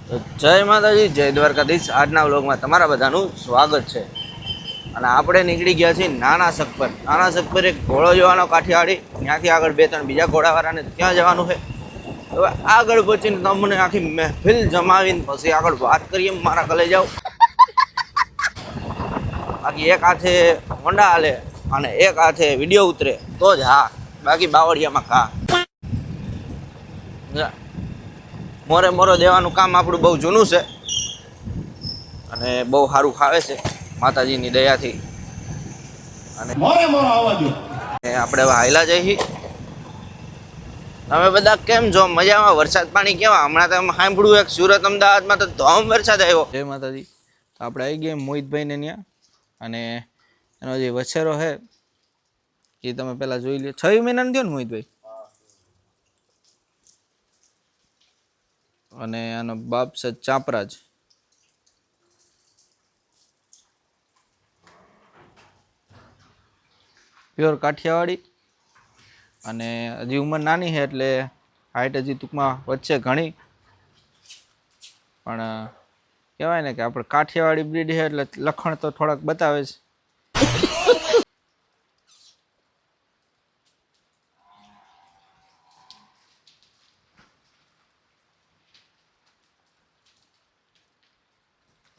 તો જય માતાજી, જય દ્વારકાધીશ। આજના વ્લોગમાં તમારા બધાનું સ્વાગત છે। અને આપણે નીકળી ગયા છીએ નાના શક પર। નાના શક પર એક ઘોડો જોવાનો કાઠિયાવાડી, ત્યાંથી આગળ 2-3 બીજા ઘોડાવાળાને ત્યાં જવાનું છે। હવે આગળ પહોંચીને તમને આખી મહેફિલ જમાવીને પછી આગળ વાત કરીએ મારા કલે જાઓ। બાકી એક હાથે હોન્ડા હાલે અને એક હાથે વિડીયો ઉતરે તો જ હા, બાકી બાવળિયામાં ઘા। મોરે મોરો દેવાનું કામ આપણું બહુ જૂનું છે અને બહુ સારું ખાવે છે માતાજીની દયાથી। અને મોરે મોરો આવવા દો, આપણે હવે હાયલા જઈએ। તમે બધા કેમ છો? મજામાં? વરસાદ પાણી કેવા? હમણાં તો સાંભળ્યું એક સુરત અમદાવાદમાં તો ધોમ વરસાદ આવ્યો। જય માતાજી। તો આપણે આવી ગયા મોહિતભાઈને ત્યાં, અને એનો જે વછેરો છે એ તમે પહેલાં જોઈ લો। 6 મહિનાનો થયો ને મોહિતભાઈ? અને આનો બાપ છે ચાપરાજ। પ્યોર કાઠિયાવાડી। અને હજી ઉંમર નાની છે એટલે હાઈટ હજી ટૂંકમાં વચ્ચે ઘણી, પણ કહેવાય ને કે આપણે કાઠિયાવાડી બ્રીડ છે એટલે લખણ તો થોડાક બતાવે છે।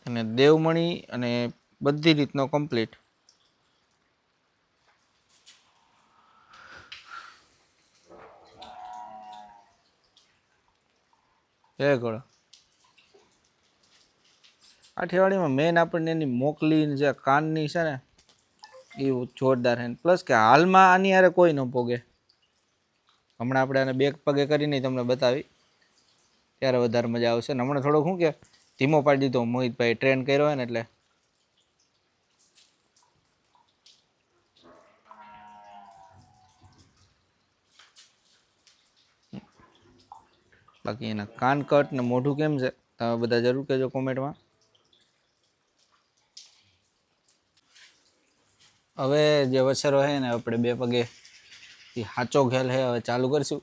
અને દેવમણી અને બધી રીતનો કમ્પ્લીટ। જય ઘોડો। કાઠિયાવાડીમાં મેન આપણને એની મોકલી જે કાનની છે ને એ જોરદાર છે। પ્લસ કે હાલમાં આની યારે કોઈ ન પોગે। હમણાં આપણે આને બે પગે કરીને તમને બતાવી ત્યારે વધારે મજા આવશે। ને હમણાં થોડોક શું કે ધીમો પાડી દીધો મોહિતભાઈ, ટ્રેન કર્યો હોય ને એટલે। બાકી એના કાન કટ ને મોઢું કેમ છે તમે બધા જરૂર કહેજો કોમેન્ટમાં। હવે જે વછેરો છે ને આપણે બે પગે એ સાચો ખેલ છે, હવે ચાલુ કરશું।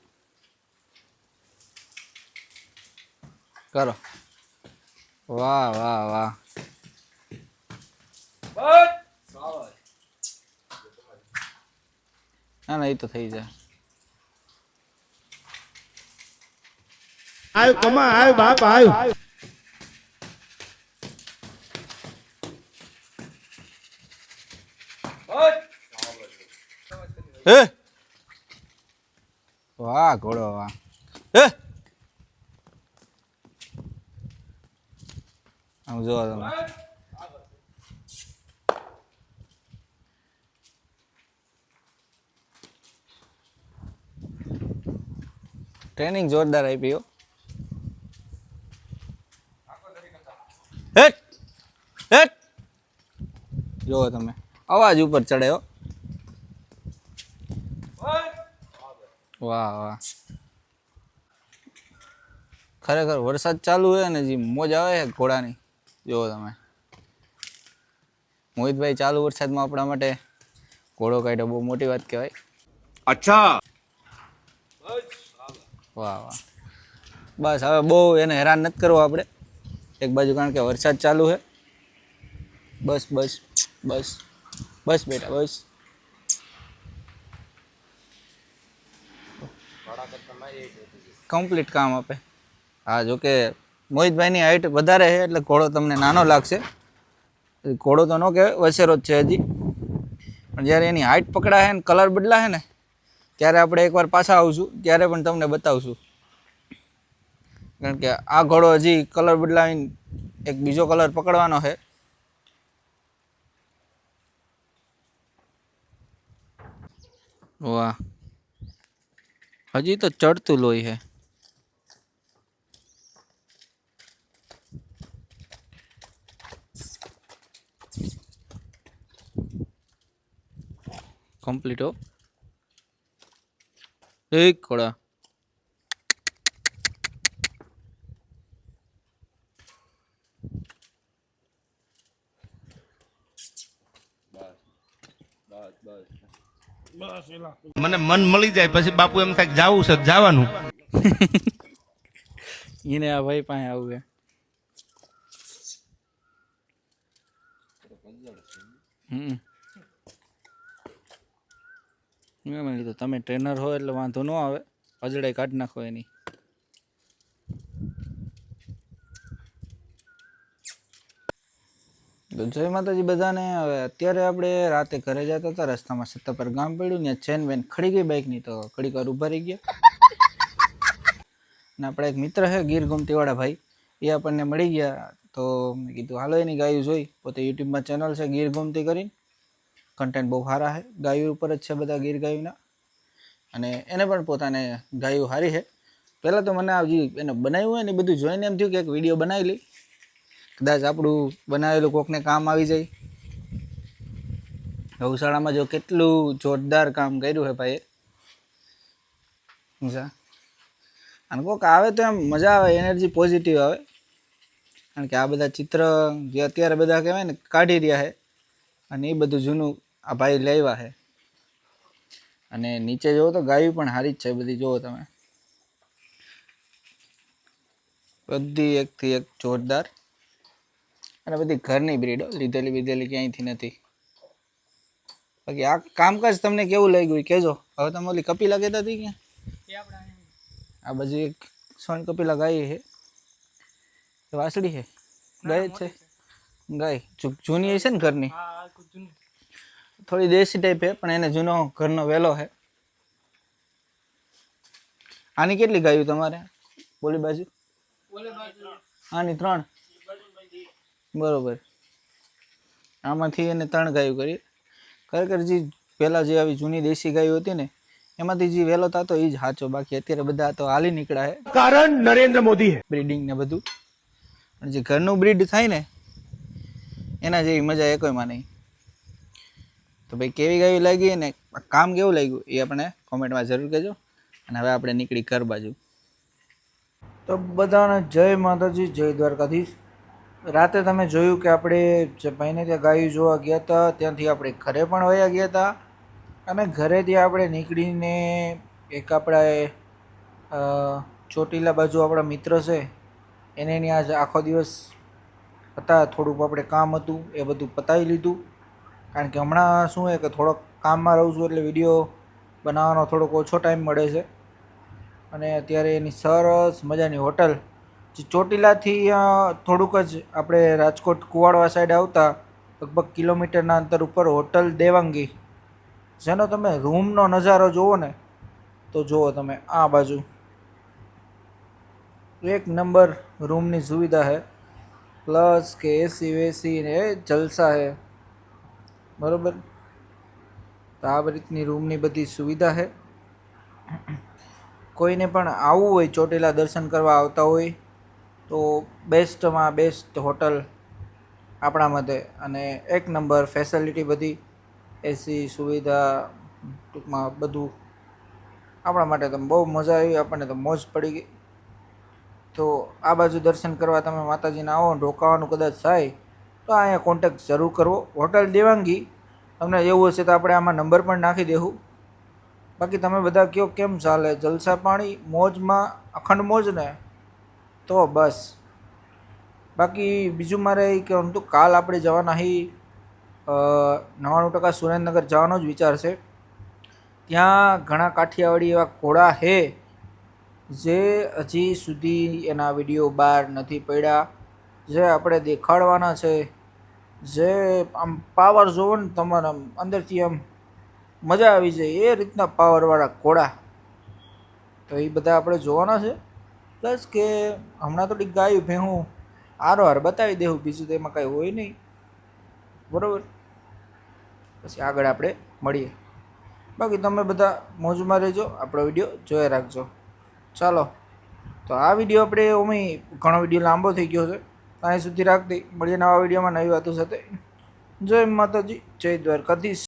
કરો। વાહ વાહ વાહ, ના ના એ તો થઈ જાય। આવ કમા આવ બાપ આવ। હે વાહ ઘોડો વાહ। હે આમ જોવા તમે ટ્રેનિંગ જોરદાર આપી હો। હેટ હેટ જોવો તમે અવાજ ઉપર ચડે હો। વાહ વાહ, ખરેખર વરસાદ ચાલુ હોય ને જે મોજ આવે છે ઘોડાની, જોવો તમે। મોહિતભાઈ ચાલુ વરસાદમાં આપણા માટે ઘોડો કાઢ્યો, બહુ મોટી વાત કહેવાય। અચ્છા, વાહ વાહ, બસ હવે બહુ એને હેરાન નથી કરવો આપણે એક બાજુ, કારણ કે વરસાદ ચાલુ છે। બસ બસ બસ બસ બેટા બસ। કમ્પ્લીટ કામ આપે। હા, જોકે મોહિતભાઈની હાઈટ વધારે છે એટલે ઘોડો તમને નાનો લાગશે। ઘોડો તો ન કહેવાય, વછેરો જ છે હજી, પણ જ્યારે એની હાઈટ પકડાશે ને કલર બદલાશે ને ત્યારે આપણે એકવાર પાછા આવશું, ત્યારે પણ તમને બતાવશું। કારણ કે આ ઘોડો હજી કલર બદલાવીને એક બીજો કલર પકડવાનો છે। વાહ, હજી તો ચડતું લોહી છે। કમ્પ્લીટ હો એક ઘોડા। મને મન મળી જાય પછી બાપુ એમ થાય જાવું છે જવાનું। એને આ ભાઈ પાસે આવું છે। મેં કીધું તમે ટ્રેનર હો એટલે વાંધો ન આવે, અજડાઈ કાઢી નાખો એની. તો જય માતાજી બધાને. હવે અત્યારે આપણે રાતે ઘરે જતા હતા, રસ્તામાં સત્તા પર ગામ પડ્યું ને ચેન વેન ખડી ગઈ બાઇકની, તો ઘડીક વાર ઊભા રહી ગયા. અને આપણા એક મિત્ર છે ગીર ગોમતીવાળા ભાઈ, એ આપણને મળી ગયા. તો મેં કીધું હાલો એની ગાયું જોઈ. પોતે યુટ્યુબમાં ચેનલ છે ગીર ગોમતી કરીને, કન્ટેન્ટ બહુ સારા છે, ગાયું ઉપર જ છે બધા ગીર ગાયુંના. અને એને પણ પોતાને ગાયું સારી છે. પહેલાં તો મને આ એને બનાવ્યું હોય ને એ બધું જોઈને એમ થયું કે એક વિડીયો બનાવી લઈ, કદાચ આપણું બનાવેલું કોકને કામ આવી જાય. ગૌશાળામાં જો કેટલું જોરદાર કામ કર્યું છે ભાઈએ. સમજા? અને કોક આવે તો એમ મજા આવે, એનર્જી પોઝિટિવ આવે. કારણ કે આ બધા ચિત્ર જે અત્યારે બધા કહેવાય ને કાઢી રહ્યા છે, અને એ બધું જૂનું આ ભાઈ લાવ્યા છે. અને નીચે જુઓ તો ગાયું પણ સારી જ છે બધી, જુઓ તમે, બધી એકથી એક જોરદાર. અને બધી ઘરની બ્રીડો, લીધેલી બીધેલી ક્યાંયથી નથી. બાકી આ કામકાજ તમને કેવું લાગ્યું કહેજો. હવે તમે ઓલી કપિલા કહેતા હતી ક્યાં? આ બાજુ એક સોન કપિલા ગાય છે, વાસળી છે, ગાય જ છે, ગાય જૂની છે ને ઘરની, થોડી દેશી ટાઈપ છે, પણ એને જૂનો ઘરનો વેલો છે. આની કેટલી ગાયું તમારે બોલી બાજુ? આની 3 બરોબર. આમાંથી એને 3 ગાયું કરી. ખરેખર જે પહેલાં જે આવી જૂની દેશી ગાયો હતી ને, એમાંથી જે વેલો થતો એ જ સાચો. બાકી અત્યારે બધા તો હાલી નીકળ્યા છે, कारण नरेंद्र मोदी है. બ્રીડિંગ ને બધું. પણ જે ઘરનું બ્રીડ થાય ને એના જેવી મજા એકોયમાં નહીં. તો ભાઈ કેવી ગાયું લાગી ને કામ કેવું લાગ્યું એ આપણે કોમેન્ટમાં જરૂર કહેજો. અને હવે આપણે નીકળી ઘર બાજુ. તો બધાને જય માતાજી, જય દ્વારકાધીશ. રાતે તમે જોયું કે આપણે જે ભાઈને ત્યાં ગાયું જોવા ગયા હતા, ત્યાંથી આપણે ઘરે પણ વયા ગયા હતા. અને ઘરેથી આપણે નીકળીને એક આપણા ચોટીલા બાજુ આપણા મિત્ર છે એને ત્યાં આજ આખો દિવસ હતા, થોડુંક આપણે કામ હતું એ બધું પતાવી લીધું. કારણ કે હમણાં શું છે કે થોડોક કામમાં રહું છું એટલે વિડીયો બનાવવાનો થોડોક ઓછો ટાઈમ મળે છે. અને અત્યારે એની સરસ મજાની હોટલ જે ચોટીલાથી થોડુંક જ આપણે રાજકોટ કુવાડવા સાઈડ આવતા લગભગ કિલોમીટરના અંતર ઉપર હોટલ દેવાંગી, જેનો તમે રૂમનો નજારો જુઓ ને તો જુઓ તમે આ બાજુ, એક નંબર રૂમની સુવિધા છે. પ્લસ કે એસી વેસી ને જલસા છે, બરાબર. તો આ રીતની રૂમની બધી સુવિધા છે. કોઈને પણ આવવું હોય, ચોટીલા દર્શન કરવા આવતા હોય તો બેસ્ટમાં બેસ્ટ હોટલ આપણા મતે. અને એક નંબર ફેસિલિટી બધી, એસી સુવિધા, ટૂંકમાં બધું આપણા માટે તો બહુ મજા આવી, આપણને તો મોજ પડી ગઈ. તો આ બાજુ દર્શન કરવા તમે માતાજીને આવો ને રોકાવાનું કદાચ થાય તો અહીંયા કોન્ટેક્ટ જરૂર કરવો. હોટલ દેવાંગી, તમને એવું હશે તો આપણે આમાં નંબર પણ નાખી દેવું. બાકી તમે બધા કહો કેમ ચાલે, જલસા પાણી, મોજમાં અખંડ મોજ ને? તો બસ. બાકી બીજું મારે એ કહેવાનું હતું, કાલ આપણે જવાના અહીં 99% સુરેન્દ્રનગર જવાનો જ વિચાર છે. ત્યાં ઘણા કાઠિયાવાડી એવા ઘોડા છે જે હજી સુધી એના વિડીયો બહાર નથી પડ્યા, જે આપણે દેખાડવાના છે. જે આમ પાવર જોવો ને તમારે આમ અંદરથી આમ મજા આવી જાય એ રીતના પાવરવાળા ઘોડા, તો એ બધા આપણે જોવાના છે. પ્લસ કે હમણાં તો ડીક ગાયું ભેહું હાર બતાવી દેવું, બીજું તો એમાં કાંઈ હોય નહીં, બરાબર. પછી આગળ આપણે મળીએ. બાકી તમે બધા મોજમાં રહેજો, આપણો વિડીયો જોયા રાખજો. ચાલો, તો આ વિડીયો આપણે અમે ઘણો વિડીયો લાંબો થઈ ગયો છે, અહીં સુધી રાખતી. મળીએ નવા વિડીયોમાં નવી વાતો સાથે. જય માતાજી, જય દ્વારકાધીશ.